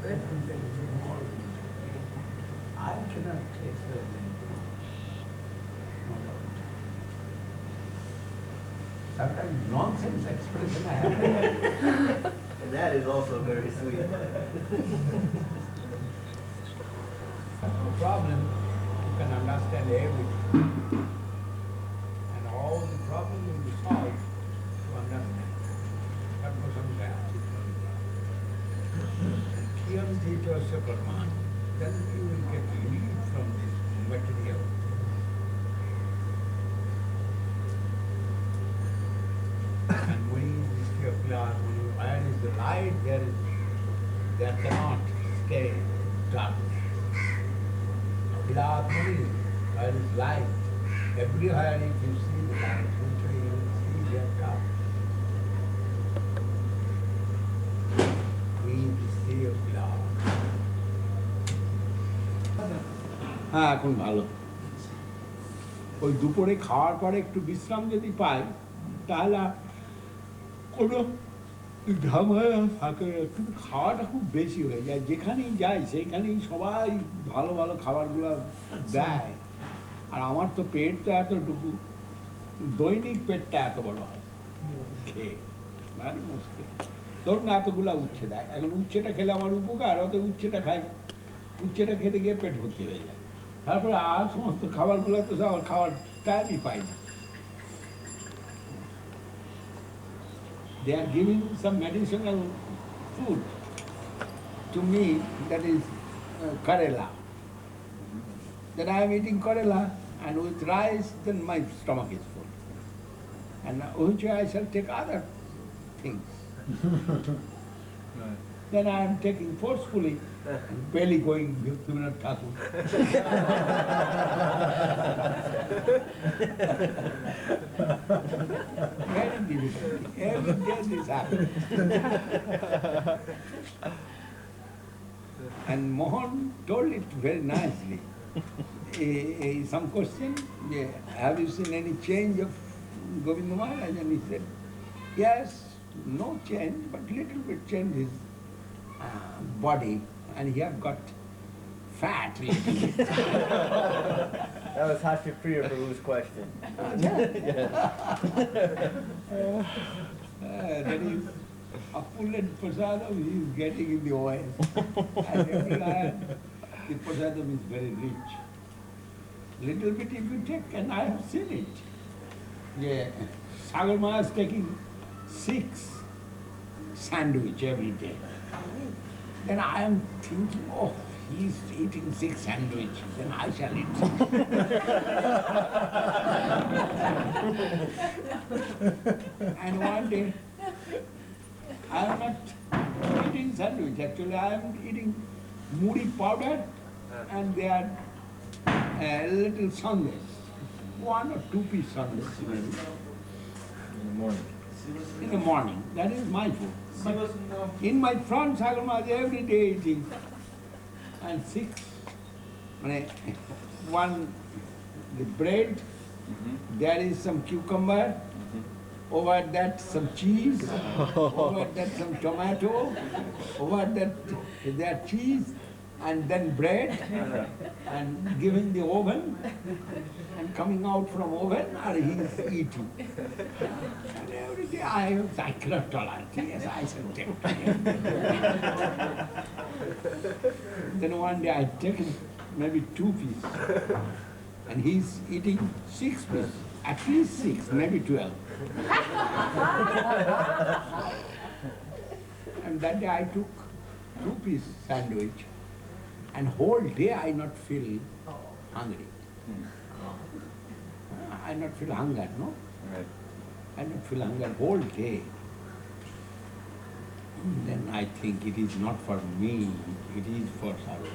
I cannot take the sometimes nonsense expression I have. And that is also very sweet. No problem, you can understand everything. And all the problems will be solved to understand. But for some time, Kiyam Dita Brahman, then you will get relief from this material. And when you reach your class, where is the light, there cannot stay darkness. Atmani, where is light? Everywhere if you see the light, you will see their dark. We stay of love. হ্যাঁ এখন ভালো ওই দুপুরে খাওয়ার পরে একটু বিশ্রাম যদি পাই তাহলে কোনো ঝামেলা থাকে কিন্তু খাওয়াটা খুব বেশি হয়ে যায় যেখানেই যাই সেইখানেই সবাই ভালো ভালো খাবারগুলো দেয় আর আমার তো পেট তো এতটুকু দৈনিক পেটটা এত বড় হয় খেয়ে ভারী মুশকিল ধরুন এতগুলা উচ্ছে দেয় এখন উচ্ছেটা খেলে আমার উপকার অত উচ্ছেটা খাই উচ্ছেটা খেতে গিয়ে পেট ভর্তি হয়ে যায় তারপরে আর সমস্ত খাবারগুলো তো আমার খাওয়ার টাইমই পাই না They are giving some medicinal food to me, that is Karela. Then I am eating Karela and with rice, then my stomach is full. And which I shall take other things. Right. Then I am taking forcefully, barely going Bhaktivinoda Thakur. Very difficult. Every day this happens. And Mohan told it very nicely. Some question, have you seen any change of Govinda Maharaj? And he said, yes, no change, but little bit change his body, and he have got fat. That was Hashi Priya Prabhu's question. That is opulent prasadam he is getting in the oil. And every time the prasadam is very rich. Little bit if you take, and I have seen it. Yeah, Sagar Maharaj is taking 6 sandwich every day. Then I am thinking, oh, he is eating 6 sandwich, then I shall eat 6. And one day, I am not eating sandwich, actually I am eating muri powder and they are little sundaes, 1 or 2 piece sundaes maybe. In the morning. In the morning, that is my food. But in my front, Sagar Maharaj every day eating. And 6, one, the bread, there is some cucumber, over that some cheese, over that some tomato, over that there cheese, and then bread, and giving the oven, and coming out from oven, or he is eating. And every day I cannot tolerate, yes, I shall take it. Then one day I taken maybe 2 pieces, and he's eating 6 pieces, at least 6, maybe 12. And that day I took 2-piece sandwich, and whole day I not feel hungry. I not feel hunger, no? Right. I not feel hunger whole day. Then I think it is not for me, it is for Saru.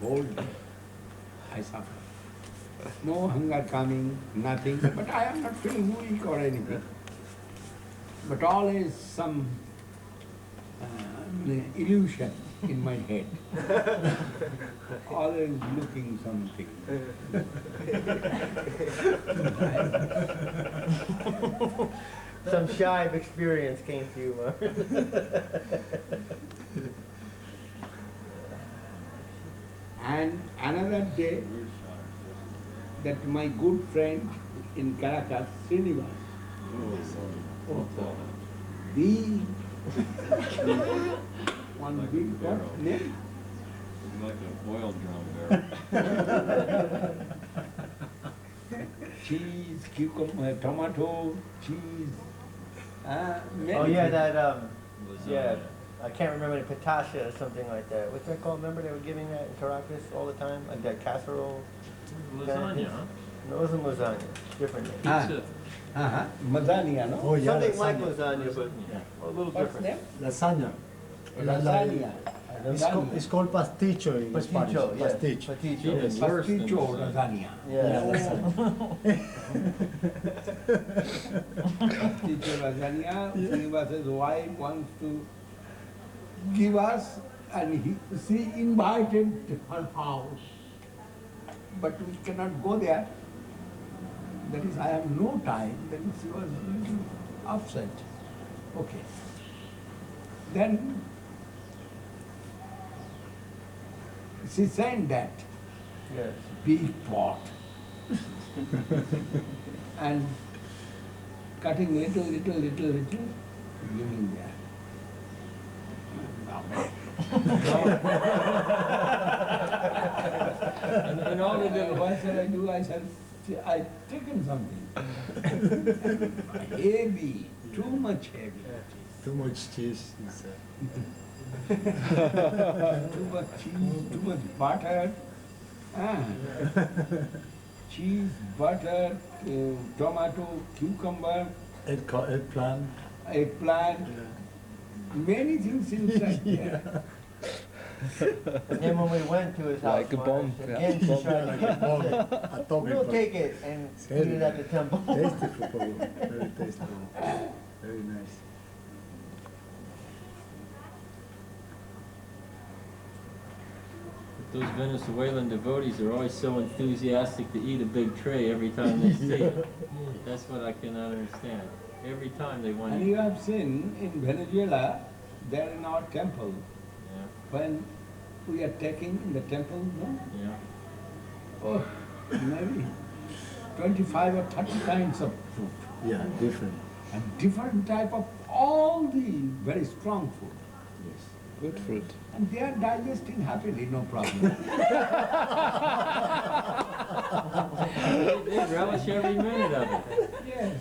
Whole day I suffer. No hunger coming, nothing, but I am not feeling weak or anything. But always some illusion in my head. Always looking something. Some shy experience came to you, Maharaj. And another day, that my good friend in Caracas, Srila, the one big what name? Like an oil drum barrel. Cheese, cucumber, tomato, cheese. Many Oh yeah, things. that yeah, I can't remember the potasha or something like that. What's that called? Remember they were giving that in Caracas all the time, like that casserole. Lasagna, huh? No, it wasn't lasagna. Different name. Pizza. Lasagna, no? Oh, yeah, Something like lasagna. lasagna, but Yeah. a little What's different. name? Lasagna. Lasagna. It's called pasticho in Spanish. Pasticho, yes. Pasticho. Pasticho. Yeah, it's worse than Pasticho lasagna. lasagna. Yeah. Pasticho lasagna. Srinivas's wife wants to give us, and she invited her house. But we cannot go there. That is, I have no time. That is, she was a little upset. Okay. Then she sent that Yes. big pot and cutting little, giving there. And all of them, what shall I do? I said, I taken something. Heavy, too much heavy. Too much cheese. Too much cheese, too much butter. Cheese, butter, tomato, cucumber, Eggplant. eggplant, many things inside there. And then when we went to his house, Like a bomb, Maharaj, yeah. again she tried to get Oh, sick. a topping We'll for- take it and eat it at the temple. Tasty for Puri. Very tasty. Very nice. Those Venezuelan devotees are always so enthusiastic to eat a big tray every time they see it. That's what I cannot understand. Every time they want And to you eat. have seen in Venezuela, there in our temple, Yeah, when we are taking in the temple, no? yeah. Oh, maybe 25 or 30 kinds of fruit. Yeah, different. And different type of all the very strong food. Yes. Good fruit. And they are digesting happily, no problem. They relish every minute of it. Yes,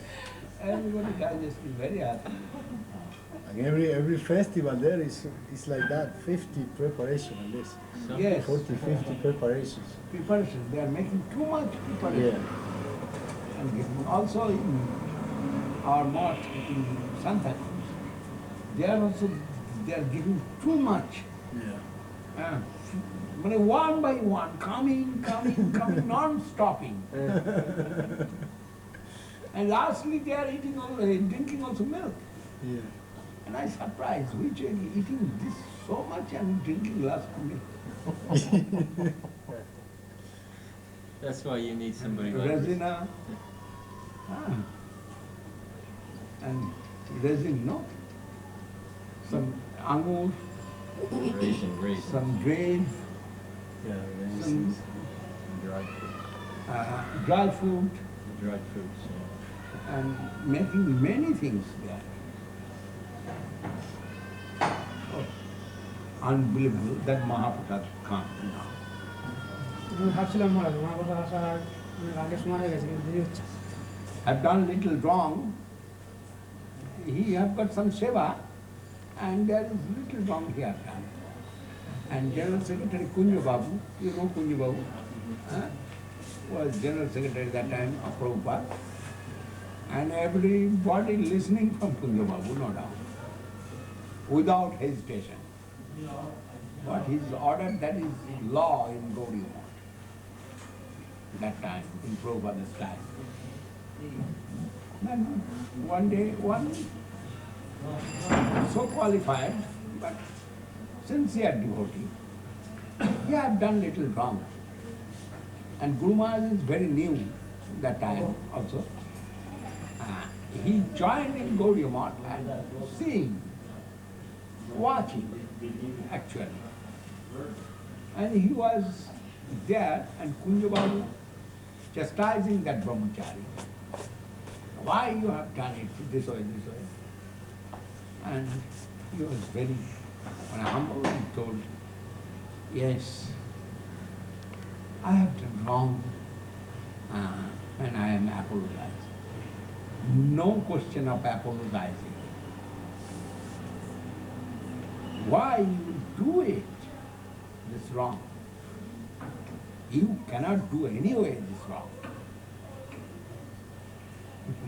everybody digesting very happily. And every festival there is like that, 50 preparation at least. Some- Yes. 40, 50 preparations. Preparation, they are making too much preparation. Yeah. And giving also in our mosque in Santa Cruz, they are giving too much. Yeah. But one by one, coming, non-stopping. And lastly, they are drinking also milk. Yeah. And I surprised, which are eating this so much and drinking lots of milk. That's why you need somebody like this. Resina. And resin, no? Some angur, Raisin. some grapes, Yeah, some raisins. Dried fruit. dry fruit, Dried fruits, yeah. and making many things there. Oh, unbelievable that Mahaprasad come now. আমি ভাবছিলাম মহারাজ আমার কথা আসার আগে সময় হয়ে গেছে কিন্তু দেরি হচ্ছে Have done little wrong. He have got some seva, and there is little wrong he have done. And General Secretary Kunja Babu, you know Kunja Babu, was General Secretary at that time of Prabhupada. And everybody listening from Kunja Babu, no doubt, without hesitation. What he's ordered, that is law in Gaudiya Math. That time, in Prabhupada's time. Then one day, one so qualified, but sincere devotee, he had done little wrong. And Guru Maharaj is very new that time also. he joined in Gaudiya Math and seeing, watching actually. And he was there and Kunja Babu chastising that brahmachari. Why you have done it this way, this way? And he was very humble and told, yes, I have done wrong and I am apologizing. No question of apologizing. Why you do it? This wrong. You cannot do anyway this wrong.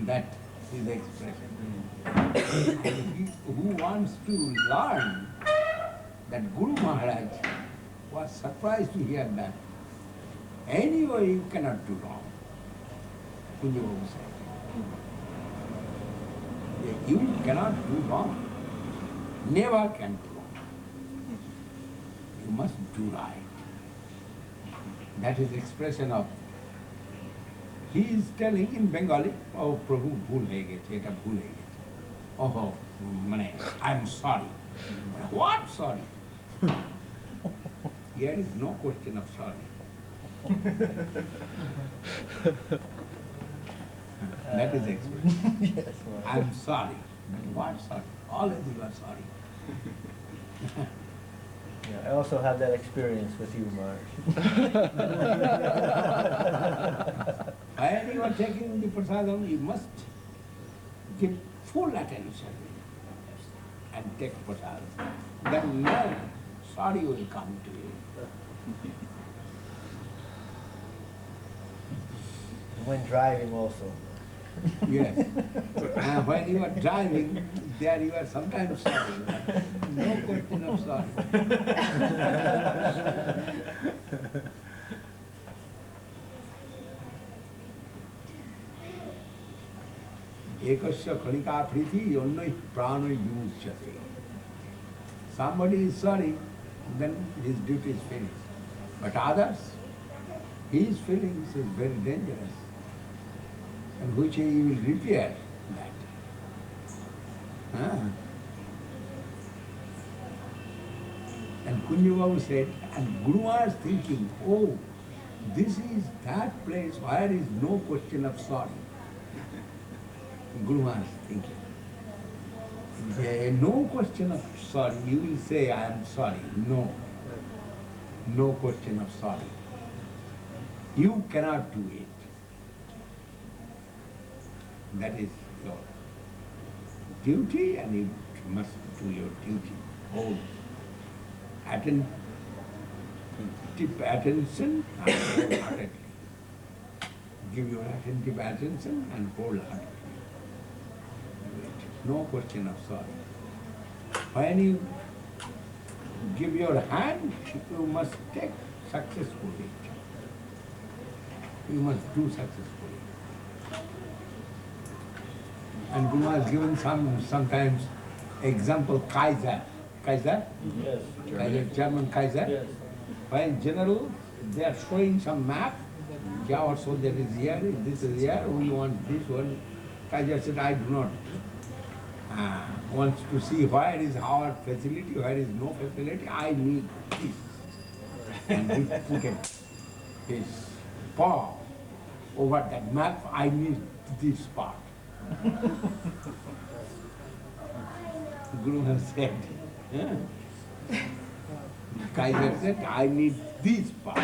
That is the expression. Who wants to learn that Guru Maharaj was surprised to hear that. Anyway, you cannot do wrong. Kunja Babu said. You cannot do wrong. Never can do wrong. You must do right. That is the expression of. He is telling in Bengali, oh, Prabhu, bhul hai geche, eta bhul hai geche. Oh, mane, I am sorry. What sorry? Here is no question of sorry. That is the expression. Yes, I am sorry. But what sorry? Always you are sorry. yeah, I also have that experience with you, Maharaj. When you are taking the prasadam, you must give full attention and take prasadam. Then no sorry will come to you. When driving also. Yes. And when you are driving, there you are sometimes sorry. No question of sorry. Ekasya khalika priti yonnoi prano yujyate. Somebody is sorry, then his duty is finished. But others, his feelings is very dangerous, and which he will repair that. And Kunja Babu said, and Guru was thinking, oh, this is that place where is no question of sorry. Guru was thinking. No question of sorry. You will say, I am sorry. No. No question of sorry. You cannot do it. That is your duty, and you must do your duty. Hold. Attentive attention and wholeheartedly. Give your attentive attention and wholeheartedly. No question of sorry. When you give your hand, you must take successfully. You must do successfully. And Guru has given sometimes example Kaiser. Kaiser? Yes. Kaiser, German Kaiser. Yes. When general, they are showing some map. Yeah, our soldier is here, this is here, we want this one. Kaiser said, I do not want to see where is our facility, where is no facility, I need this. And he put his paw over that map, I need this part. Guru has said, yeah. Kaiser said, I need this part.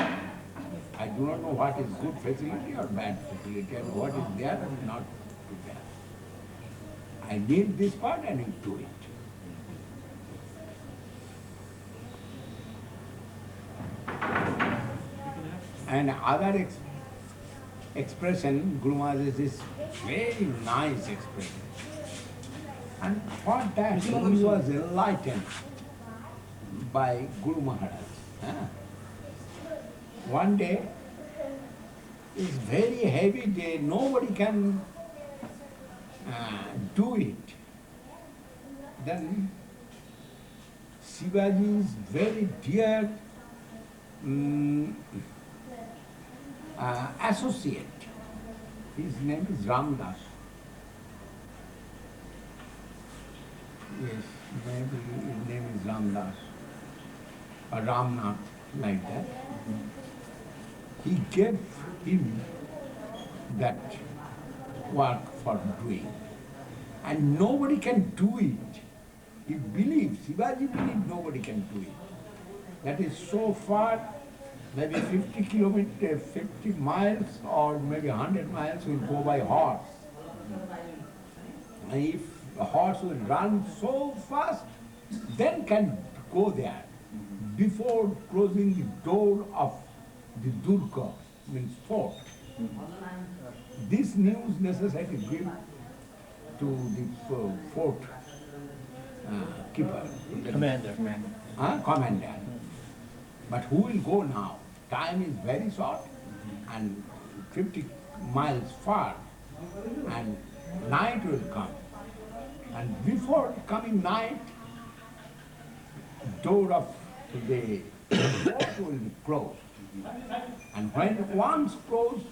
I do not know what is good facility or bad facility and what is there and not there. I need this part and you do it. And other expression, Guru Maharaj is very nice expression. And for that he was enlightened by Guru Maharaj. One day, it's very heavy day, nobody can do it. Then Shivaji's very dear associate, his name is Ramdas. Yes, maybe his name is Ramdas or Ramnath, like that. He gave him that work for doing. And nobody can do it. He believes, Shivaji believes nobody can do it. That is so far, maybe 50 kilometers, 50 miles or maybe 100 miles will go by horse. And if a horse will run so fast, then can go there before closing the door of the Durga, means fort. This news necessary to give to the fort keeper. Commander. Commander. But who will go now? Time is very short and 50 miles far, and night will come. And before coming night, door of the fort will be closed. And when once closed,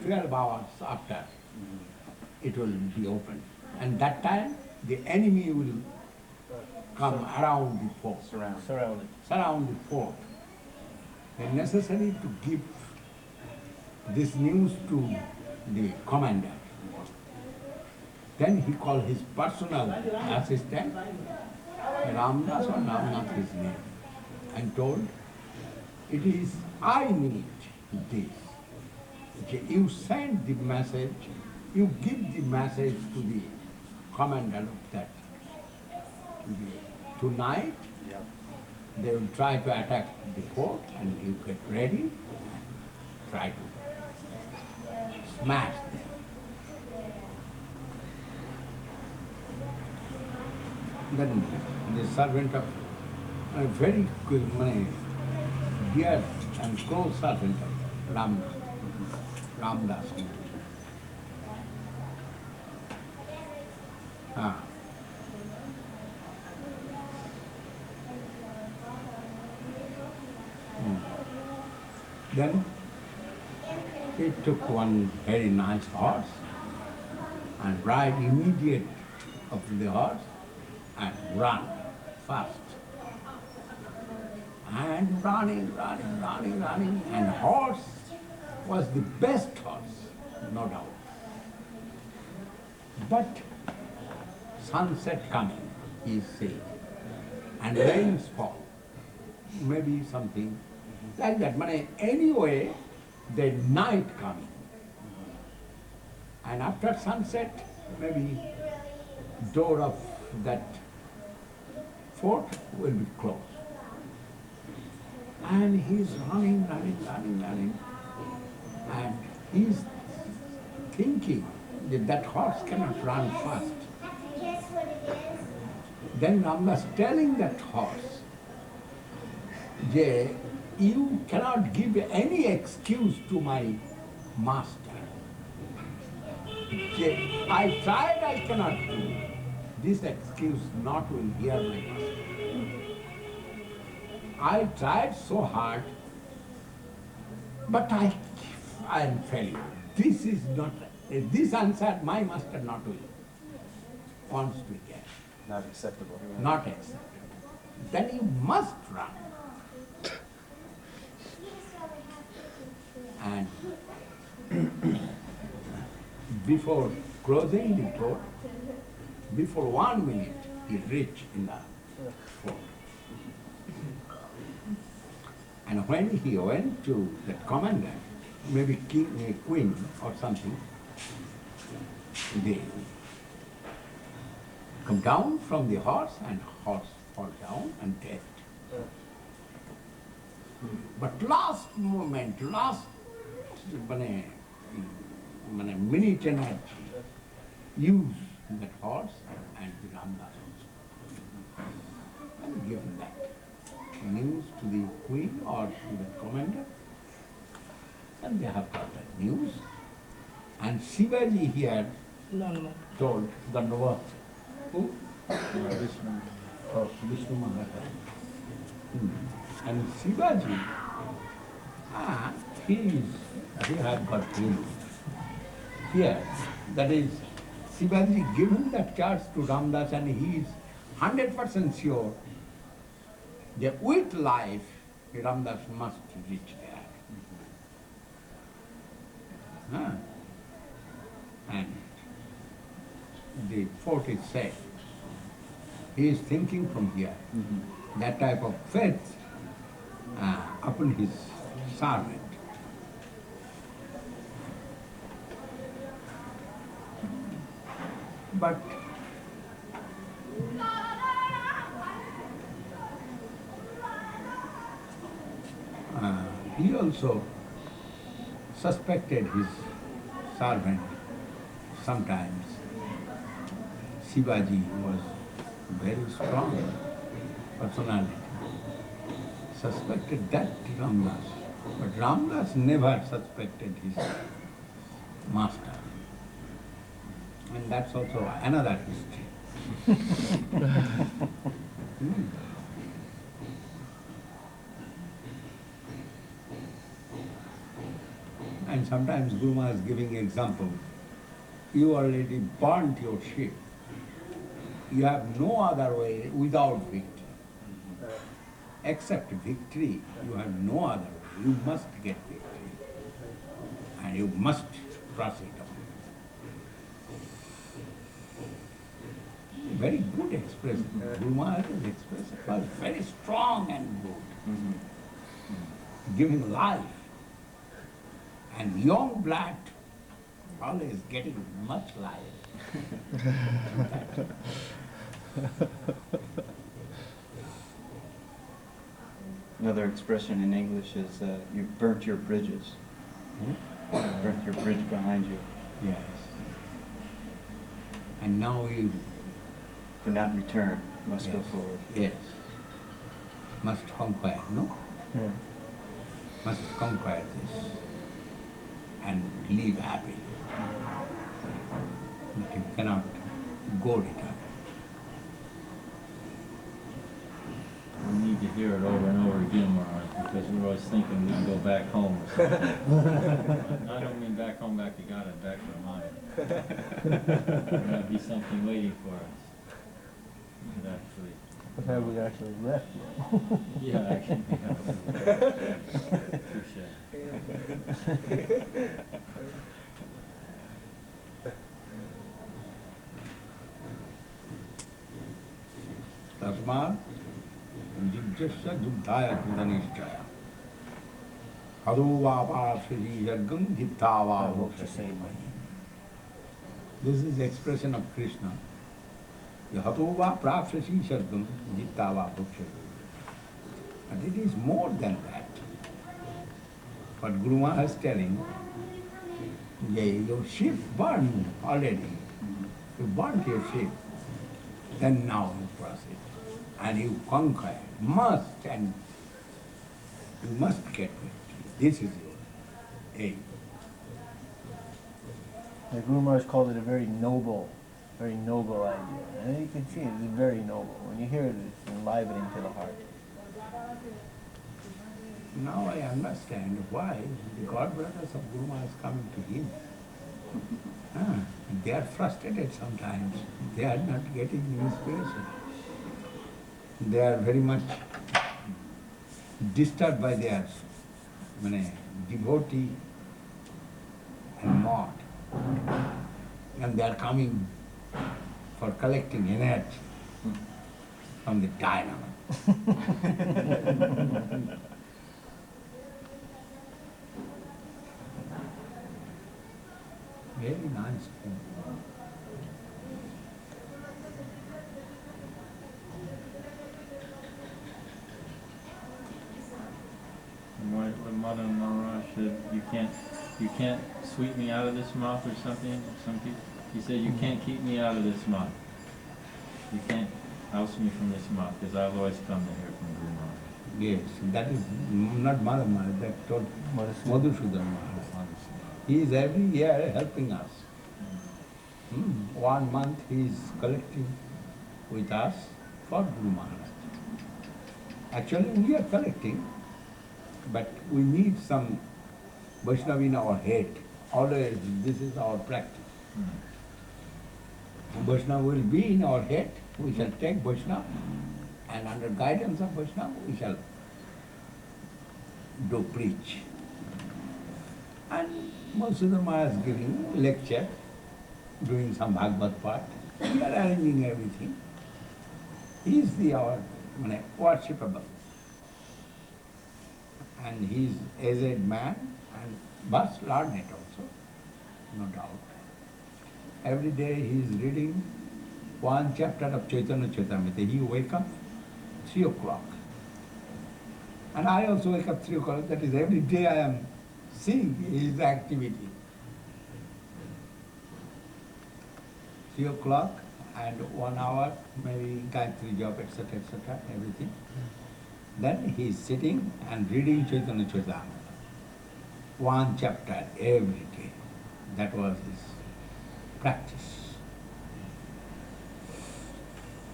12 hours after, it will be opened. And that time, the enemy will come around the fort, surround the fort. It's necessary to give this news to the commander. Then he called his personal assistant, Ramdas or Ramnath his name, and told, it is, I need this. Okay, you send the message, you give the message to the commander of that. Tonight, they will try to attack the fort and you get ready, try to smash them. Then the servant of a very good dear and close servant of Ramdas. Then he took one very nice horse and ride immediate of the horse and run fast. And running, and horse was the best horse, no doubt. But sunset coming, he said, and rains fall, maybe something like that. But anyway, the night coming. And after sunset, maybe door of that fort will be closed. And he's running, and he's thinking that that horse cannot run fast. Then Ramdas telling that horse, Jay, you cannot give any excuse to my master. Jay, I tried, I cannot do. This excuse not will hear my master. I tried so hard, but I am failing. This is not, this answer my master not will, wants to get. Not acceptable. Not acceptable. Then you must run. And before closing the door, before 1 minute, he reached in the fort. And when he went to the commander, maybe king, queen or something, they come down from the horse and horse fall down and dead. But last moment, last minute energy, use that horse and the Ramdas also. And give that news to the queen or to the commander. And they have got that news. And Shivaji here told Dandava, who? Vishnu Maharaj. And Shivaji, he had got news. Here, that is, Shivaji given that charge to Ramdas and he is 100% sure that with life, Ramdas must reach there. Huh? And the fort is safe. He is thinking from here. That type of faith upon his servant. But he also suspected his servant sometimes. Shivaji was very strong personality. Suspected that Ramdas, but Ramdas never suspected his master. And that's also another history. And sometimes Guru Maharaj is giving example. You already burnt your ship. You have no other way without victory. Except victory, you have no other way. You must get victory. And you must cross it on. Very good expression. Guru Maharaj's expression was very strong and good. Giving life. And young blood always getting much life. Another expression in English is you burnt your bridges. You burnt your bridge behind you. Yes. And now you Do not return. Must go Yes. forward. Yes. Must conquer, no? Yeah. Must conquer this and live happily. But you cannot go return. We need to hear it over and over again, Maharaj, because we're always thinking we can go back home or something. I don't mean back home, back to God, and back to our mind. There might be something waiting for us. But actually, But have we actually left yet? yeah, actually, yeah. Touche. Tasmat jigyasya juddhaya kudanishchaya. Hado vapa srijagam hittava bhokshasema. This is the expression of Krishna. Hado va prapsasi sargam hittava bhokshasema. But it is more than that. What Guru Maharaj is telling, your ship burned already. You burnt your ship. Then now you proceed. And you conquer, and you must get victory. This is your aim. The Guru Maharaj called it a very noble idea. And you can see it is very noble. When you hear it, it's enlivening to the heart. Now I understand why the God brothers of Guru Maharaj coming to him. They are frustrated sometimes. They are not getting inspiration. They are very much disturbed by their devotee and mod. And they are coming for collecting energy from the dynamo. Very nice poem. When Mother Maharaj said, you can't sweep me out of this mouth or something, he said, you can't keep me out of this mouth. You can't oust me from this mouth, because I've always come to hear from Guru Maharaj. Yes, that is not Mother Maharaj, that told Madhusudan Maharaj. He is every year helping us. 1 month he is collecting with us for Guru Maharaj. Actually we are collecting, but we need some Vaishnava in our head. Always this is our practice. Vaishnava will be in our head we shall take Vaishnava, and under guidance of Vaishnava, we shall do preach. And Madhusudan Maharaj is giving lecture, doing some Bhagavad part. We are arranging everything. He is our worshipable. And he is aged man and must learn it also, no doubt. Every day he is reading one chapter of Chaitanya Charitamrita. He wake up 3 o'clock. And I also wake up 3 o'clock. That is, every day I am seeing his activity. 3 o'clock and 1 hour, maybe Gayatri job, etc., everything. Then he is sitting and reading Chaitanya Charitamrita. One chapter every day. That was his practice.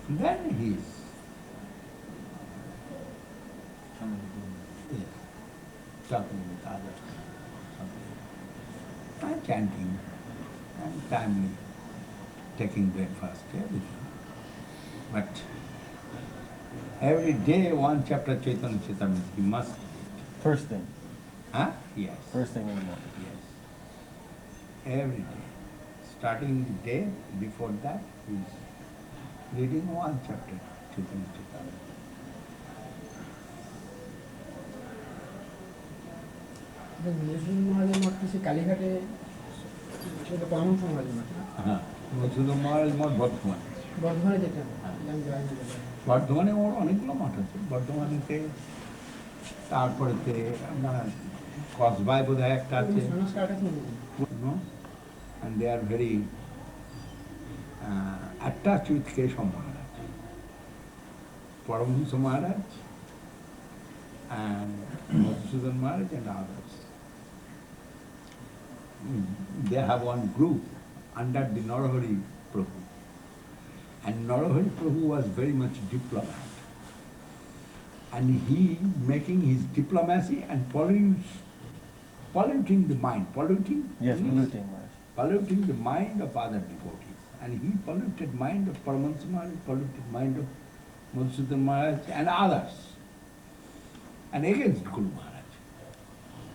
Then he is talking with others, and chanting, and timely taking breakfast, everything. But every day one chapter Chaitanya Charitamrita he must read. First thing. Huh? Yes. First thing in the morning. Yes. Every day. Starting the day, before that, he is reading one chapter Chaitanya Charitamrita. Madhusudan মহারাজের মঠ কিছু কালীঘাটে সেটা পরমহংস মহারাজের মঠ না? হ্যাঁ, মধুসূদন মহারাজ মঠ বর্ধমানে। বর্ধমানে যেটা আমি জয়েন করি। বর্ধমানে ওর অনেকগুলো মঠ আছে। বর্ধমানেতে, তারপরেতে আপনার কসবায় বোধহয় একটা আছে। সংস্কার কাছে And they are very attached with Keshav Maharaj. Paramahansa Maharaj and Madhusudan Maharaj and others. They have one group under the Narahari Prabhu. And Narahari Prabhu was very much diplomat. And he making his diplomacy and polluting the mind. Polluting? Yes, means polluting, Maharaj. polluting the mind of other devotees. And he polluted mind of Paramahansa Maharaj, polluted mind of Madhusudan Maharaj and others. And against Guru Maharaj.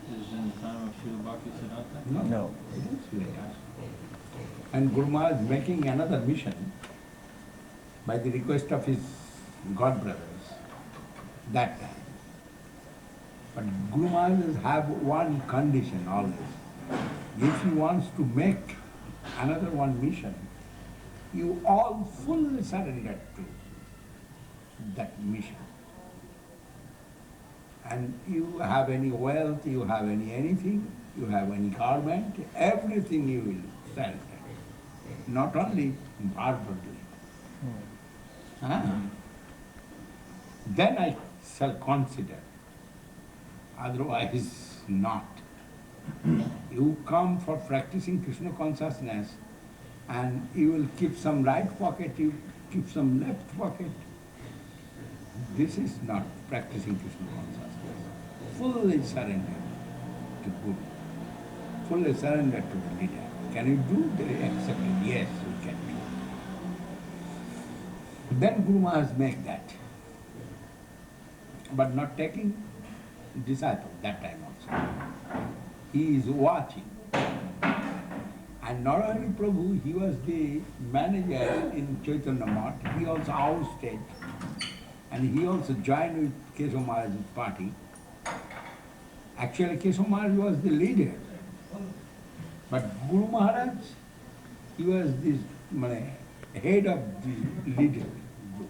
This is in the time of Srila Bhaktisiddhanta? No. It is later. And Guru Maharaj making another mission by the request of his godbrothers that time. But Guru Maharaj have one condition always. If he wants to make another one mission, you all fully surrender to that mission. And you have any wealth, you have anything, you have any garment, everything you will surrender. Not only verbally. Then I shall consider. Otherwise not. You come for practicing Krishna consciousness and you will keep some right pocket, you keep some left pocket. This is not practicing Krishna consciousness. Fully surrender to Guru. Fully surrender to the leader. Can you do? They accept it. Yes, we can do. Then Guru Maharaj make that. But not taking disciple that time also. He is watching. And Narahari Prabhu, he was the manager in Chaitanya Math. He also ousted. And he also joined with Keshav Maharaj's party. Actually, Keshav Maharaj was the leader. But Guru Maharaj, he was the head of the leader group.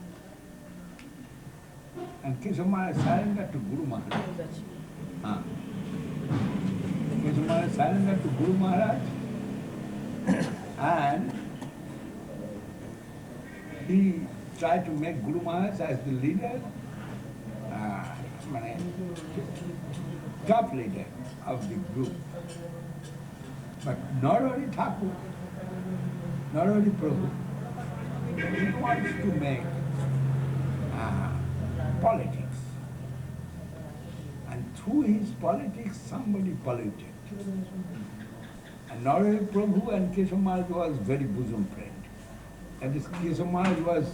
And Keshav Maharaj surrendered to Guru Maharaj. Keshav Maharaj surrendered to Guru Maharaj. And he tried to make Guru Maharaj as the leader, top leader of the group. But Narahari Thakur, Narahari Prabhu, he wants to make politics. And through his politics, somebody polluted. And Narahari Prabhu and Keshav Maharaj was very bosom friend. That is, Keshav Maharaj was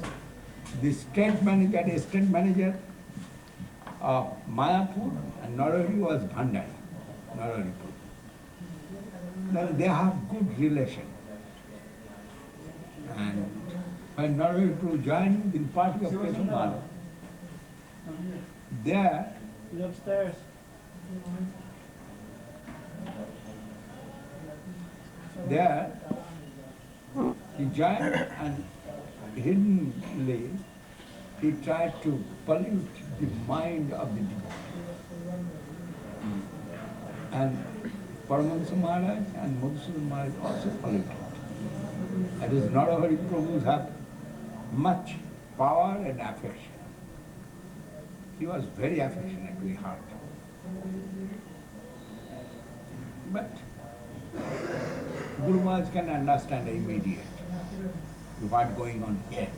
the state manager of Mayapur and Narari was Bhandari, Nararipur. Then they have good relation. And when Nararipur joined the party of Keshav, there He's upstairs. he joined and hiddenly he tried to pollute the mind of the devotee. And Paramahansa Maharaj and Madhusudan Maharaj also polluted. That is, Narahari Prabhus have much power and affection. He was very affectionate with heart. But Guru Maharaj can understand immediately what's going on here.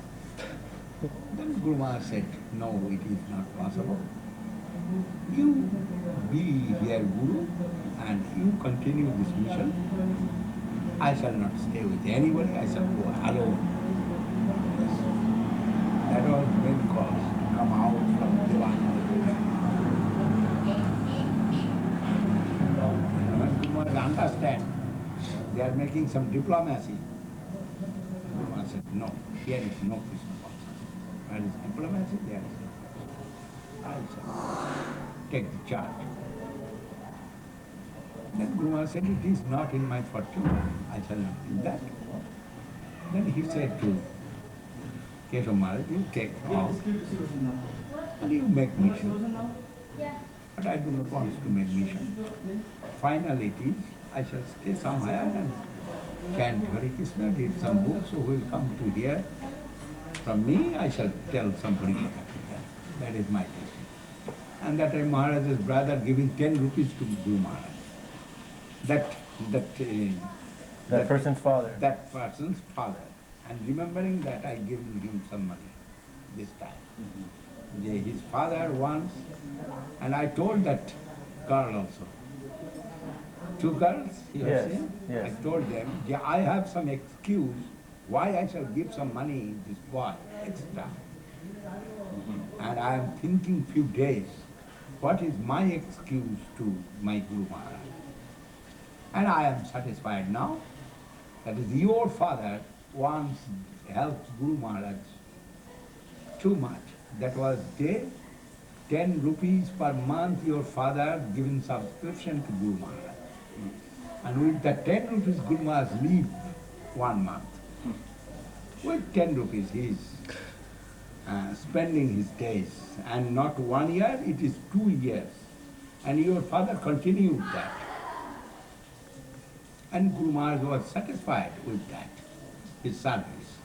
Then Guru Maharaj said, no, it is not possible. You be here Guru and you continue this mission. I shall not stay with anybody, I shall go alone. Yes. That was main cause to come out from Devana. When Guru Maharaj understand they are making some diplomacy, Guru Maharaj said, no, here is no Krishna consciousness. Where is diplomacy? There is no. I shall take the charge. Then Guru Maharaj said, it is not in my fortune, I shall not do that. Then he said to Keshav Maharaj, you take off and you make mission. But I do not want to make mission. Finally it is, I shall stay somewhere and chant Hare Krishna, read some books, who will come to hear from me, I shall tell somebody. That is my teaching. And that time Maharaj's brother giving 10 rupees to Guru Maharaj. That person's father. That person's father. And remembering that, I given him some money this time. His father once, and I told that girl also. 2 girls, you have Yes, seen? yes. I told them, yeah, I have some excuse why I shall give some money to this boy extra. And I am thinking few days, what is my excuse to my Guru Maharaj? And I am satisfied now. That is, your father once helped Guru Maharaj too much. That was 10 rupees per month your father given subscription to Guru Maharaj. And with the 10 rupees Guru Maharaj leave 1 month. With 10 rupees he is spending his days. And not 1 year, it is 2 years. And your father continued that. And Guru Maharaj was satisfied with that, his service.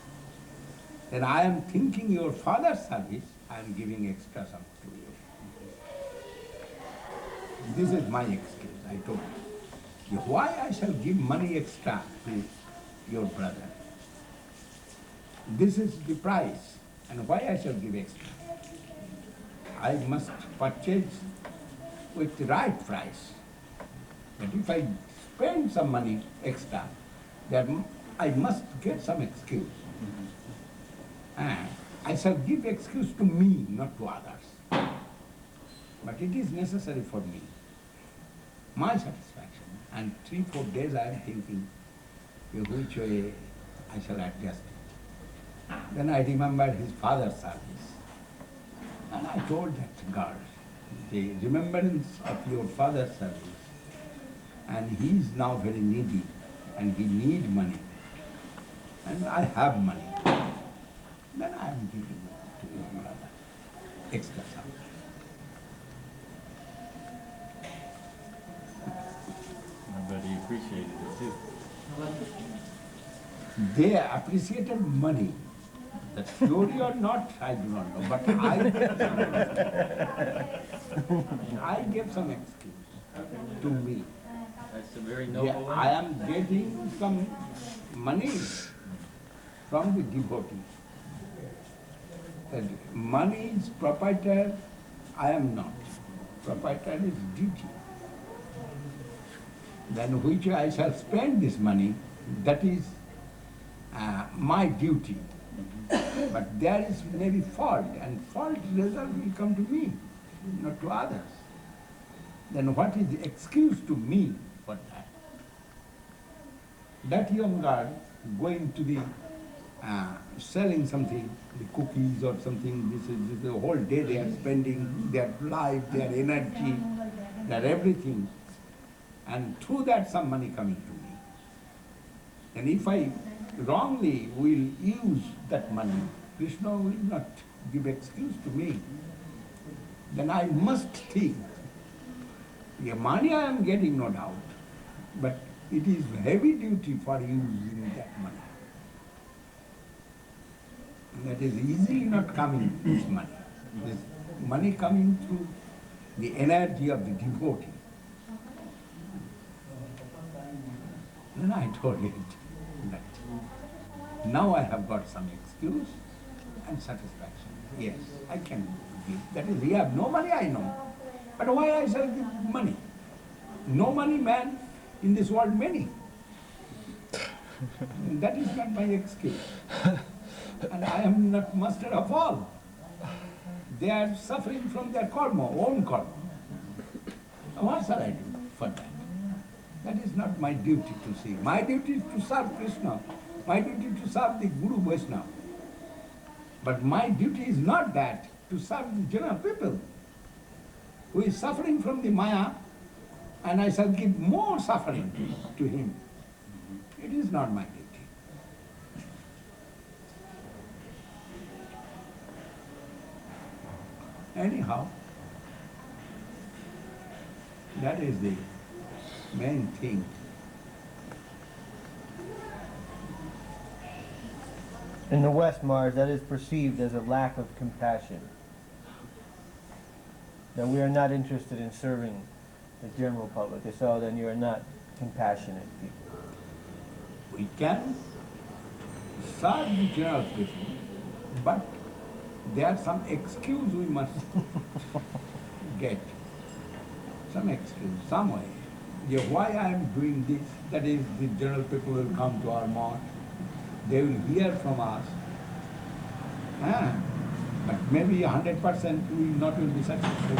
Then I am thinking your father's service, I am giving extra sum to you. This is my excuse, I told you. Why I shall give money extra to your brother? This is the price, and why I shall give extra? I must purchase with the right price. But if I spend some money extra, then I must get some excuse. And I shall give excuse to me, not to others. But it is necessary for me, my satisfaction. And 3-4 days I am thinking, which way I shall adjust it. Then I remembered his father's service. And I told that girl, the remembrance of your father's service, and he is now very needy, and he needs money, and I have money. Then I am giving it to your brother, extra sum. Everybody appreciated it too. They appreciated money. The theory or not, I do not know, but I gave some excuse to me. That's a very Yeah, noble I way. am getting some money from the devotee. That money is proprietor, I am not. Proprietor is duty. Then which I shall spend this money, that is my duty. But there is maybe fault, and fault result will come to me, not to others. Then what is the excuse to me for that? That young girl going to the selling something, the cookies or something, this is the whole day they are spending their life, their energy, their everything, and through that some money coming to me. And if I wrongly will use that money, Krishna will not give excuse to me. Then I must think, the money I am getting no doubt, but it is heavy duty for using that money. That is easily not coming, this money. This money coming through the energy of the devotee. Then I told it that now I have got some excuse and satisfaction. Yes, I can give. That is, we have no money, I know. But why I shall give money? No money man in this world many. That is not my excuse. And I am not master of all. They are suffering from their karma, own karma. What shall I do for that? That is not my duty to see. My duty is to serve Krishna. My duty is to serve the Guru Vaishnava. But my duty is not that, to serve the general people who is suffering from the Maya, and I shall give more suffering to him. It is not my duty. Anyhow, that is the main thing. In the West, Mars, that is perceived as a lack of compassion. That we are not interested in serving the general public. So then you are not compassionate people. We can serve the general people, but there are some excuse we must get. Some excuse, some way. Yeah, why I am doing this, that is, the general people will come to our mosque. They will hear from us. But maybe 100% we not will be successful.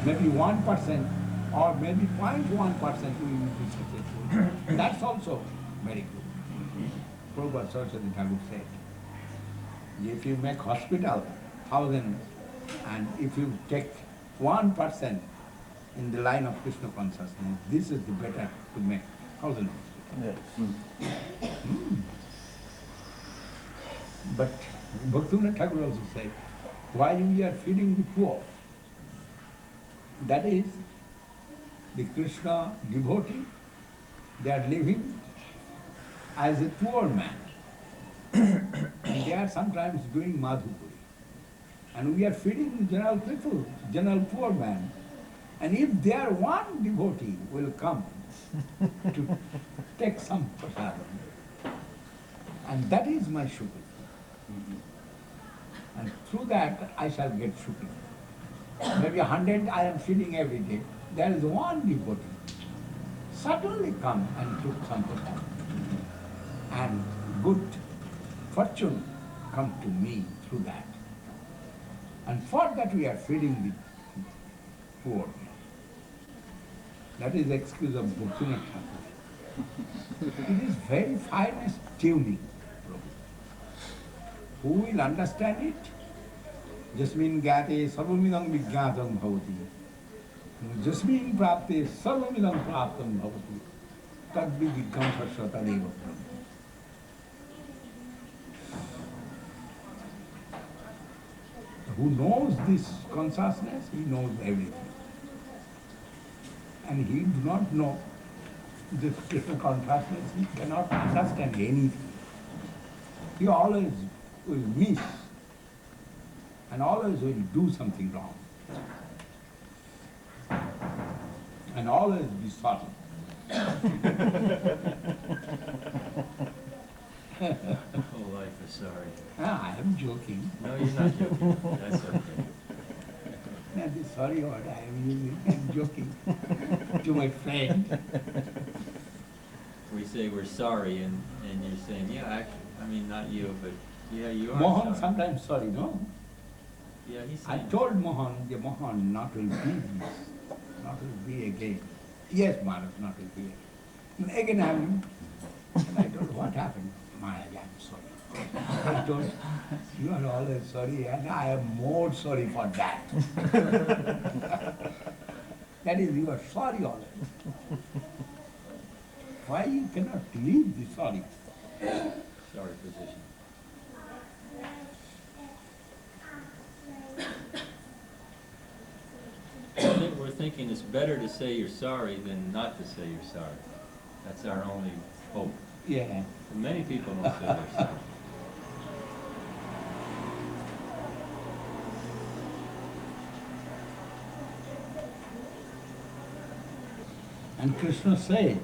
Maybe 1% or maybe 0.1% we will be successful. That's also very good. Prabhupada Saraswati Thakur said, if you make hospital, 1,000, and if you take 1% in the line of Krishna consciousness, this is the better to make 1,000 hospitals. Yes. But Bhaktivinoda Thakur also said, why we are feeding the poor? That is, the Krishna devotee, they are living as a poor man. And they are sometimes doing madhupuri. And we are feeding the general people, general poor man. And if there one devotee will come to take some prasadam, and that is my shukri. And through that I shall get shukri. Maybe 100 I am feeding every day. There is one devotee suddenly come and took some prasadam. And good fortune come to me through that. And for that we are feeding the poor. That is the excuse of Bhaktivinoda Thakur. It is very finest tuning. Who will understand it? Jasmin gyate sarvamidam vijñātam bhavati. Jasmin prapte sarvamidam praptam bhavati. Tad vijñam sarsa tadeva brahma. Who knows this consciousness, he knows everything. And he do not know this Krishna consciousness, he cannot understand anything. He always will miss and always will do something wrong. And always be sorry. Whole life is sorry. I am joking. No, you're not joking. That's okay. Not the sorry word I am using, I am joking to my friend. We say we're sorry, and you're saying, yeah, I mean, not you, but Yeah, you are Mohan sorry. sometimes sorry, no? Yeah, he's I saying. told Mohan, yeah, Mohan, not will be this, not will be again. Yes, Maharaj, not will be again. And again happened. And I told, what happened? Maharaj, I'm sorry. I told, you are always sorry, and I am more sorry for that. That is, you are sorry always. Why you cannot leave the sorry? Sorry position. We're thinking it's better to say you're sorry than not to say you're sorry. That's our only hope. Yeah. Many people don't say they're sorry. And Krishna said,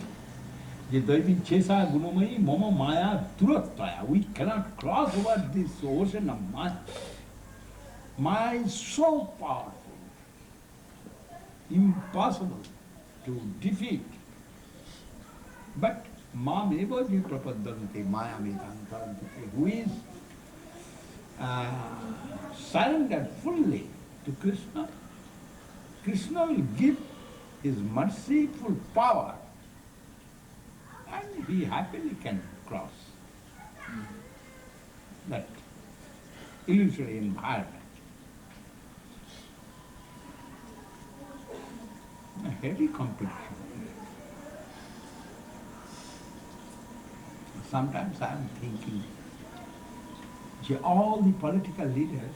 "Ye Devi Chesa Gunamayi Mama Maya Durattaya." We cannot cross over this ocean of Maya. Maya is so powerful, impossible to defeat. But Mam Eva Prapadanti Maya Vedantaranti, who is surrendered fully to Krishna, Krishna will give his merciful power and he happily can cross that illusory environment. A heavy competition. Sometimes I am thinking, all the political leaders,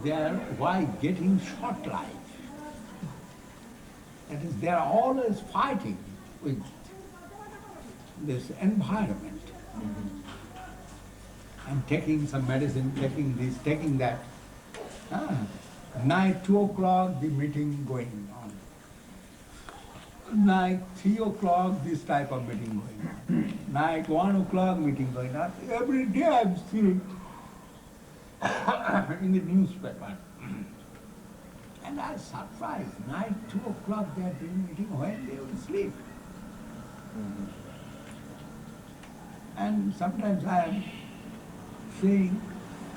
they are why getting short life. That is, they are always fighting with this environment. And taking some medicine, taking this, taking that. Night 2 o'clock, the meeting going on. Night 3 o'clock, this type of meeting going on. Night 1 o'clock, meeting going on. Every day I'm seeing in the newspaper. And I was surprised. Night 2 o'clock they are doing meeting when they will sleep. And sometimes I am seeing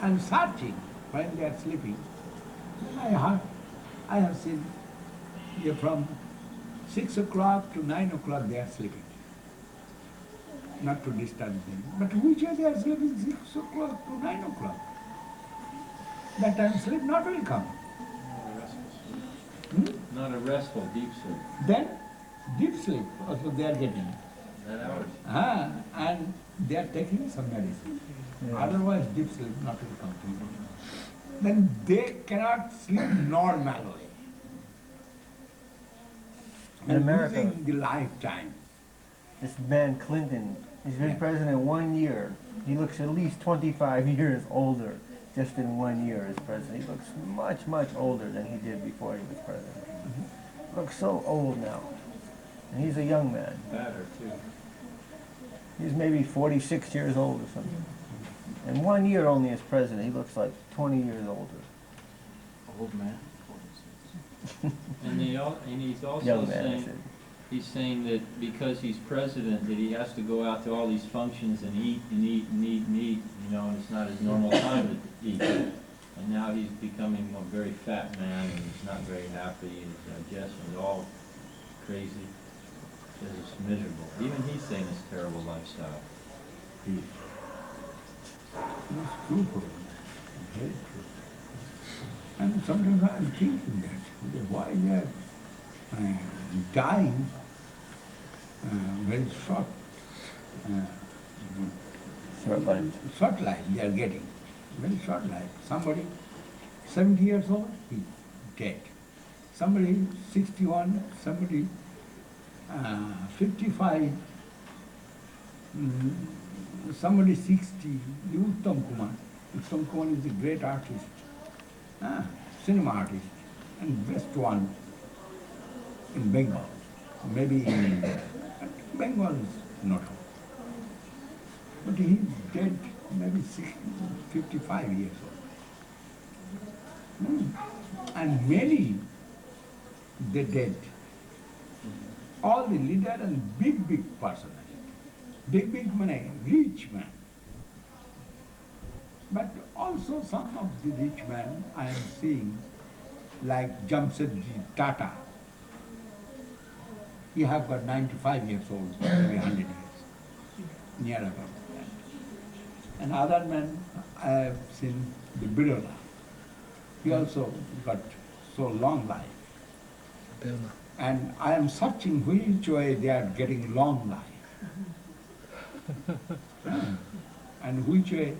and searching when they are sleeping. I have seen from 6 o'clock to 9 o'clock they are sleeping. Not to disturb them. But which way they are sleeping 6 o'clock to 9 o'clock? That time sleep not will come. Not a restful, deep sleep. Then deep sleep also they are getting. That hours. And they are taking some medicine. Yeah. Otherwise deep sleep not will come to them. Then they cannot sleep normally. In America, losing the lifetime. this man Clinton, he's been Yeah. president 1 year. He looks at least 25 years older just in 1 year as president. He looks much, much older than he did before he was president. Looks so old now. And he's a young man. Better too. He's maybe 46 years old or something. In 1 year only as president, he looks like 20 years older. Old man. And he's also Young man, I saying, said. he's saying that because he's president, that he has to go out to all these functions and eat and eat and eat and eat, and it's not his normal time to eat. And now he's becoming a very fat man, and he's not very happy, and his digestion is all crazy. It's miserable. Even he's saying it's a terrible lifestyle. It's true for them. Very true. And sometimes I am thinking that why they are dying very short, Short life. short life they are getting, very short life. Somebody 70 years old, he dead. Somebody 61, somebody 55, somebody 60, Uttam Kumar. Uttam Kumar is a great artist, cinema artist, and best one in Bengal. Maybe in Bengal is not. But he is dead, maybe 60, 55 years old. And many, they dead. All the leader and big personality. Big man, rich man. But also some of the rich men I am seeing, like Jamshedji Tata. He have got 95 years old, maybe 100 years, near about that. And other men I have seen, the Birola. He also got so long life. And I am searching which way they are getting long life. And which way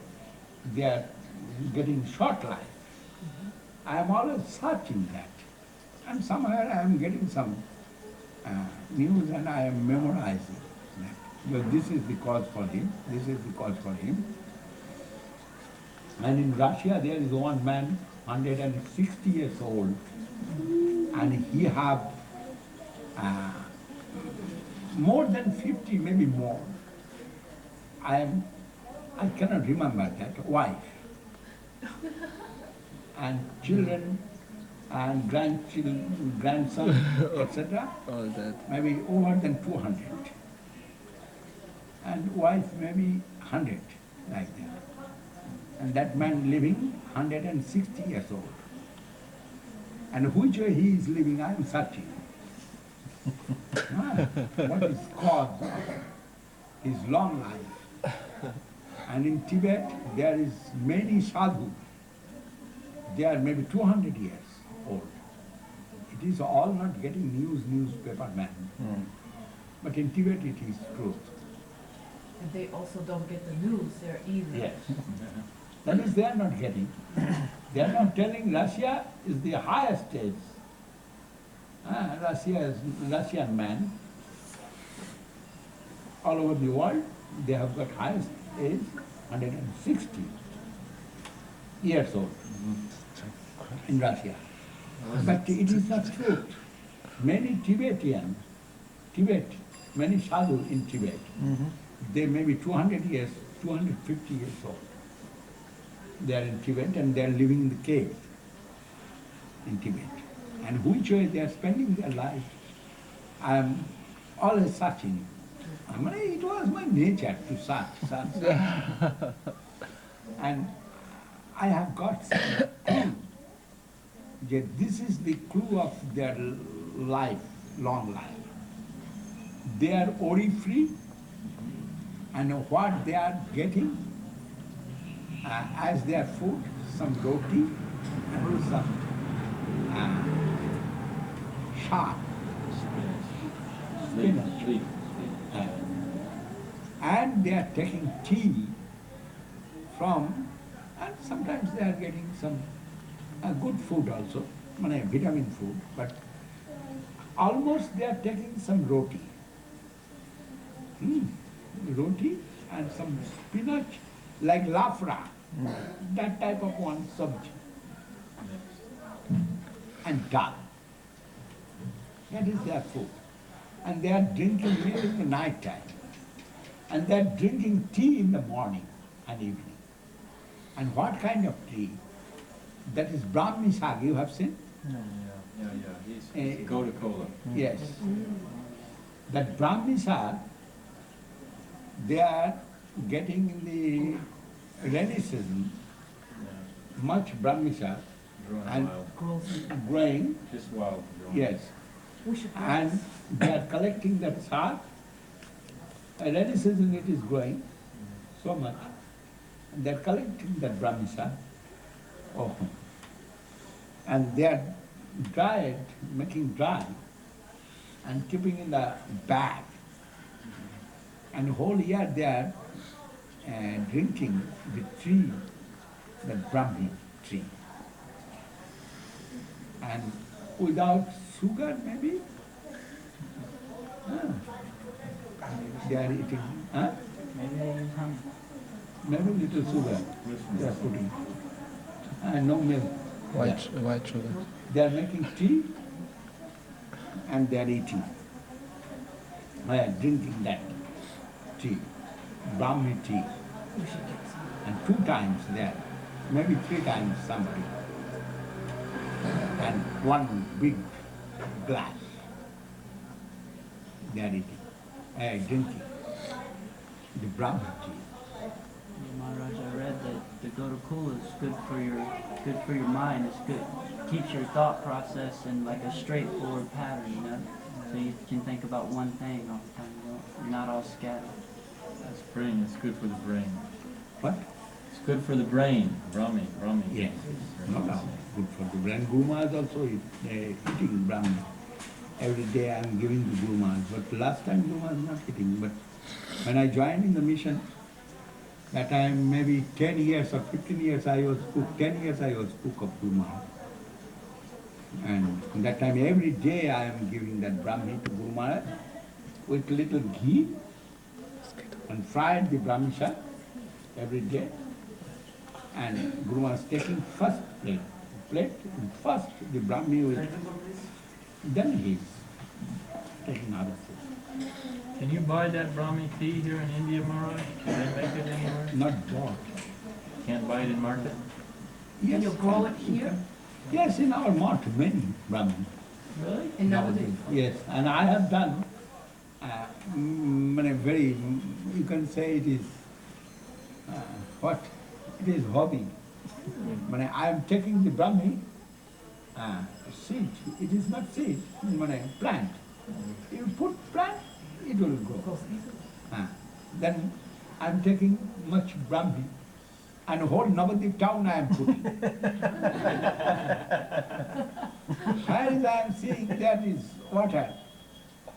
they are getting short life. I am always searching that. And somewhere I am getting some news and I am memorizing that. Well, this is the cause for him, this is the cause for him. And in Russia there is one man, 160 years old, and he have more than 50, maybe more. I cannot remember that, wife. And children and grandchildren, grandson, etc. All that. Maybe over than 200. And wife maybe 100, like that. And that man living 160 years old. And which way he is living, I am searching. What is cause of his long life? And in Tibet, there is many sadhus. They are maybe 200 years old. It is all not getting newspaper man. But in Tibet it is truth. And they also don't get the news there either. Yes. That is, they are not getting. They are not telling Russia is the highest age. Russia is Russian man. All over the world, they have got highest age, 160 years old in Russia. But it is not true. Many Tibet, many sadhus in Tibet, they may be 200 years, 250 years old. They are in Tibet and they are living in the cave in Tibet. And which way they are spending their life, I am always searching. I mean, it was my nature to search. And I have got some clue. That this is the clue of their life, long life. They are worry-free, and what they are getting as their food, some roti and some sharp spinach. And they are taking tea from, and sometimes they are getting some good food also, vitamin food, but almost they are taking some roti. Roti and some spinach, like lafra, that type of one sabji. And dal. That is their food. And they are drinking milk in the night time. And they are drinking tea in the morning and evening. And what kind of tea? That is Brahmi Sag, you have seen? He's Coca-Cola. Yes. That Brahmi Sag, they are getting in the rainy season much Brahmi Sag and growing. Just wild. Yes. And they are collecting that sag. Rainy season it is growing so much. And they are collecting that Brahmi Sag. Oh. And they are dried, making dry and keeping in the bag. And whole year they are drinking the tree, the Brahmi tree. And without sugar maybe, they are eating, maybe little sugar they are putting, and no milk. White sugar. They are making tea and they are eating. Drinking that tea, Brahmi tea. And 2 times there, maybe 3 times somebody. And 1 big glass. They are eating, drinking the Brahmi tea. Maharaj, I read that the Gurukula is good for your mind. It's good, keeps your thought process in like a straightforward pattern, you know. So you can think about one thing all the time. You're not all scattered. That's brain, it's good for the brain. What? It's good for the brain, Brahmi. Yes, no doubt, good for the brain. Guru Maharaj also eating Brahmi. Every day I am giving the Guru Maharaj, but last time Guru Maharaj not eating. But when I joined in the mission, that time maybe 10 years or 15 years I was cook, 10 years I was cook of Guru Maharaj. And that time every day I am giving that Brahmi to Guru Maharaj with little ghee and fried the Brahmi shak every day. And Guru Maharaj taking first plate, and first the Brahmi with, then he is taking other food. Can you buy that Brahmi tea here in India, Maharaj? Can they make it anywhere? Not bought. Can't buy it in market? Yes, you grow it here? Yes, in our mart, many Brahmin. Really? In Navadvip? Yes, and I have done very, you can say it is, what? It is hobby. I am taking the Brahmi seed. It is not seed, plant. You put plant, it will grow. Then I am taking much Brahmi, and whole Navadvip town I am putting. Where is I am seeing that is water,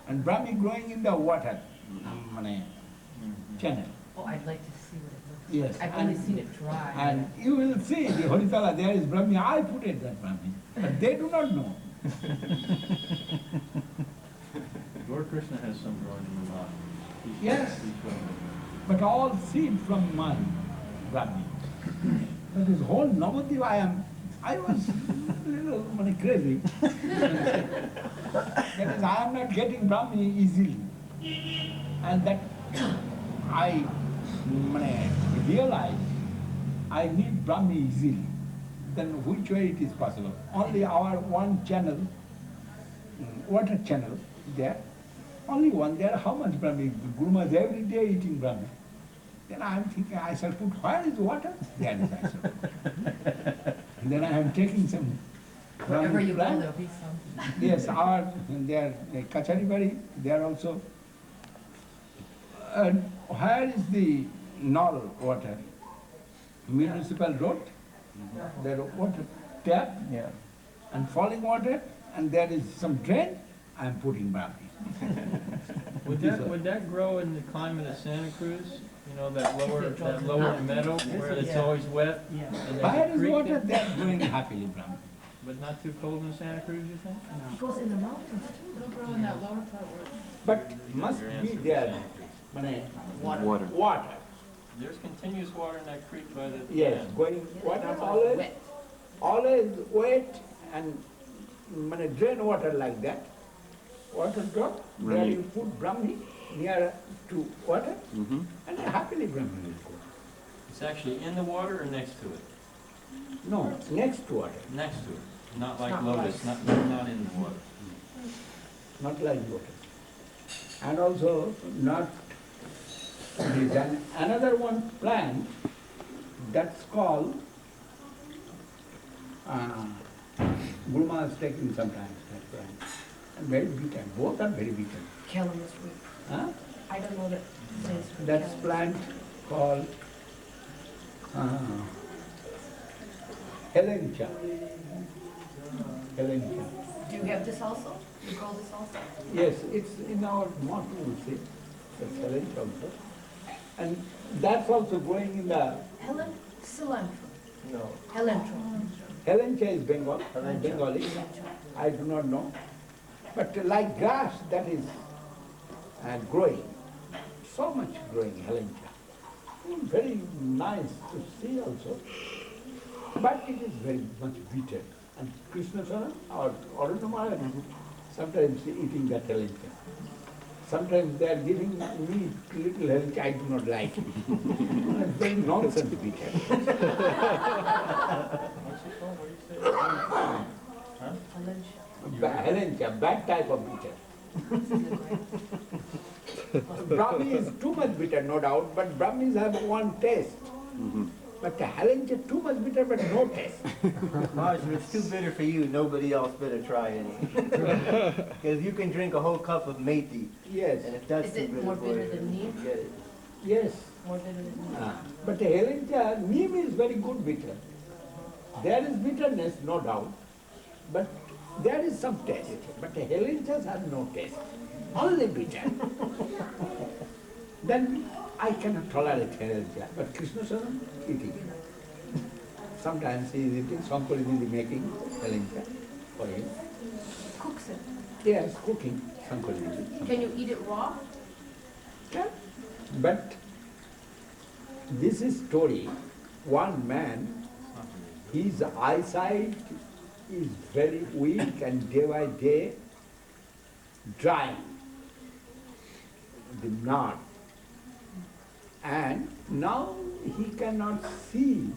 and Brahmi growing in the water channel. Oh, I'd like to see what it looks Yes, like. I've only seen it dry. and you will see the Haritala, there is Brahmi, I put it that Brahmi, but they do not know. Lord Krishna has some growing in the lot. Yes. But all seed from my Brahmi. But this whole Navadvip, I was a little crazy. That is, I am not getting Brahmi easily. And that I realize I need Brahmi easily. Then which way it is possible? Only our one channel, water channel there, only one there. How much Brahmi? Guru Maharaj every day eating Brahmi. Then I am thinking, I shall put, where is water? There is I shall put. And then I am taking some Wherever you go, plant. there'll be something. Yes, our, there, Kacharibari, there also. And where is the Nal water? Municipal road, there water tap, Yeah. and falling water, and there is some drain, I am putting Brahmi. Would that grow in the climate of Santa Cruz? You know, that lower meadow where it's Yeah. always wet? Yeah. And there's Where a is creek water? there? They are growing happily Brahmi. But not too cold in Santa Cruz, you think? It goes in the mountains too. It'll grow in that lower part where. But must be there, water. There's continuous water in that creek by the. Yes, going, water always wet and drain water like that. Water drop, there you put Brahmi near to water, and happily Brahmi will go. It's actually in the water or next to it? No, next to water, Next to it, not like not lotus, like- not in the water. not like water. And also not, then another one plant that's called, Guru Maharaj is taking sometimes that plant. And very bitter, both are very bitter. Calamus root. Huh? I don't know that stands for That's calamus. plant called Helencha. Helencha. Do you have this also? You grow this also? Yes, it's in our motto, you see. That's Helencha also. And that's also growing in the, Helen, cilantro. No. Helentro. Helencha is Bengali. I do not know. But like grass, that is growing. So much growing, Helencha. Very nice to see also. But it is very much bitter. And Krishna Saran or Aruna Maharaj sometimes eating that Helencha. Sometimes they are giving me little Helencha, I do not like it. It's very nonsense bitter. What's it called? What do you say? Helencha, bad type of bitter. Brahmi is too much bitter, no doubt, but Brahmis have one taste. But the Helenja too much bitter, but no taste. Maharaj, if it's too bitter for you, nobody else better try any. Because you can drink a whole cup of methi, Yes, and if that's Is too it bitter more for bitter you, than neem? forget it. yes. More bitter than neem. But the Helenja, neem is very good bitter. There is bitterness, no doubt, but there is some taste. But the Helenjas have no taste, only bitter. Then I cannot tolerate Helenja, but Krishna Saram eating. Sometimes he is eating, Shankar is making Helenja for him. Cooks it. Yes, cooking, Shankar is eating. Can you eat it raw? Yeah. But this is story, one man, his eyesight is very weak and day by day drying the nerve. And now he cannot see,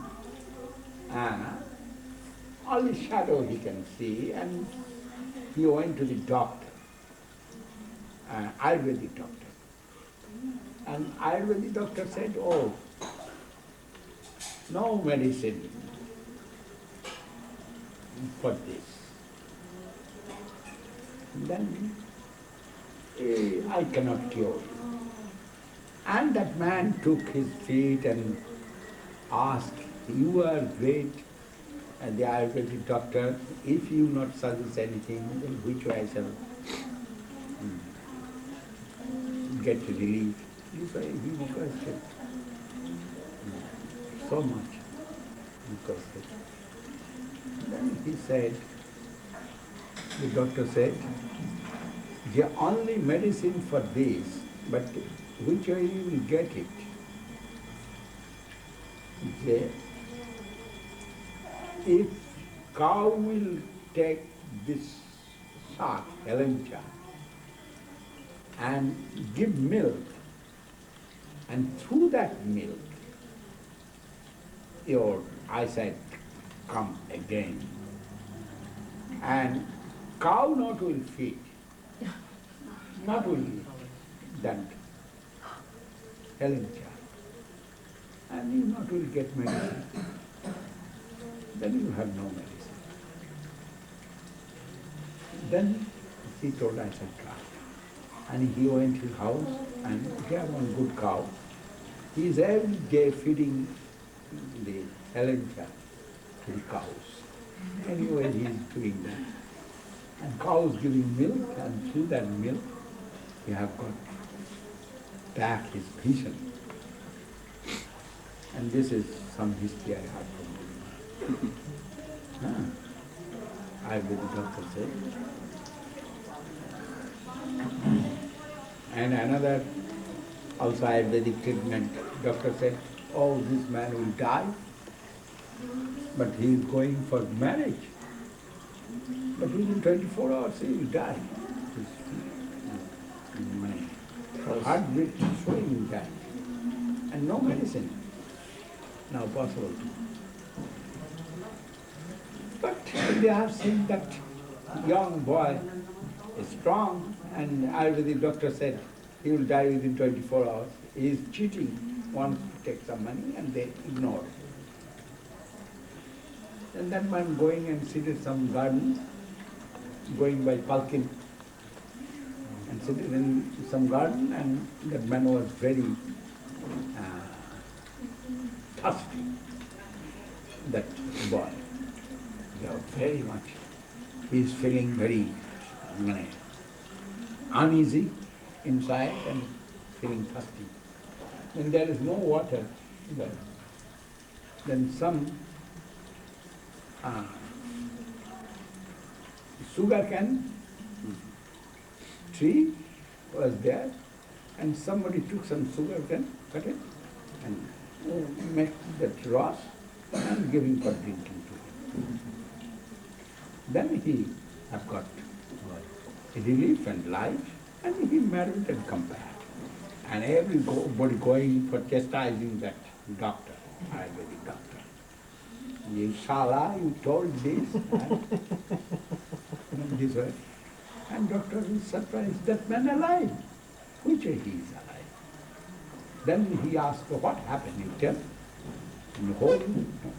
only shadow he can see, and he went to the doctor, Ayurvedic doctor. And Ayurvedic doctor said, oh, no medicine for this. Then I cannot cure you. And that man took his feet and asked, you are great, and the Ayurvedic doctor, if you not suggest anything, then which way I shall get relief? He requested so much. Requested. Then he said, the doctor said, the only medicine for this, but which way you will get it? If cow will take this shark, Helenja, and give milk, and through that milk, your eyesight come again. And cow not will feed, not will eat that Helenja, and you not will get medicine. Then you have no medicine. Then he told, I shall try. And he went to his house, and he had one good cow. He is every day feeding the Helenja to the cows. Anyway, he is doing that. And cows giving milk, and through that milk, he have got back his vision. And this is some history I have from Gurudev. Ayurvedic doctor said. And another, also Ayurvedic treatment, doctor said, oh, this man will die, but he is going for marriage. But within 24 hours he will die. My heartbeat is showing that. And no medicine now possible. But they have seen that young boy is strong, and Ayurvedic doctor said he will die within 24 hours. He is cheating, wants to take some money, and they ignore. And that man going and seated some garden, going by Palkin, and seated in some garden, and that man was very thirsty, that boy. Very much. He is feeling very uneasy inside and feeling thirsty. When there is no water there, then some sugar cane tree was there, and somebody took some sugar cane, cut it, and made that rose and gave him for drinking to him. Then he have got relief and life, and he married and come back. And everybody going for chastising that doctor, Ayurvedic doctor. You Shala, you told this, and this way. And doctor is surprised, that man alive. Which way he is alive? Then he asked, what happened, you tell? in the whole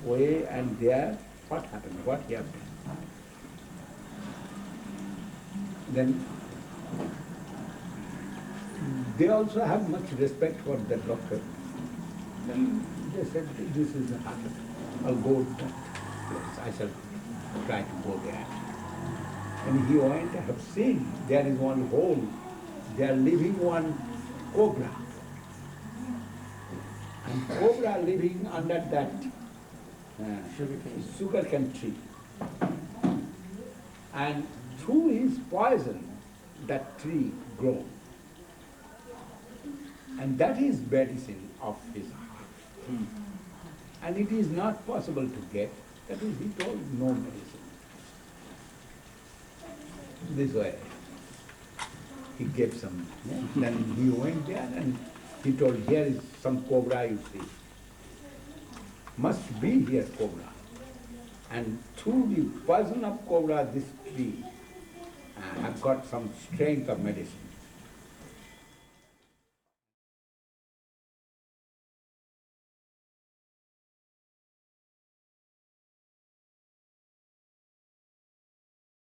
way, and there, what happened, what he happened. Then they also have much respect for the doctor. Then they said, this is the happen. I'll go to that place. I shall try to go there. And he went, I have seen, there is one hole, they are living one cobra. And cobra living under that sugarcane tree. And through his poison, that tree grown. And that is medicine of his heart. And it is not possible to get. That is, he told, no medicine. This way. He gave some. Then he went there and he told, here is some cobra you see. Must be here cobra. And through the poison of cobra, this tree have got some strength of medicine.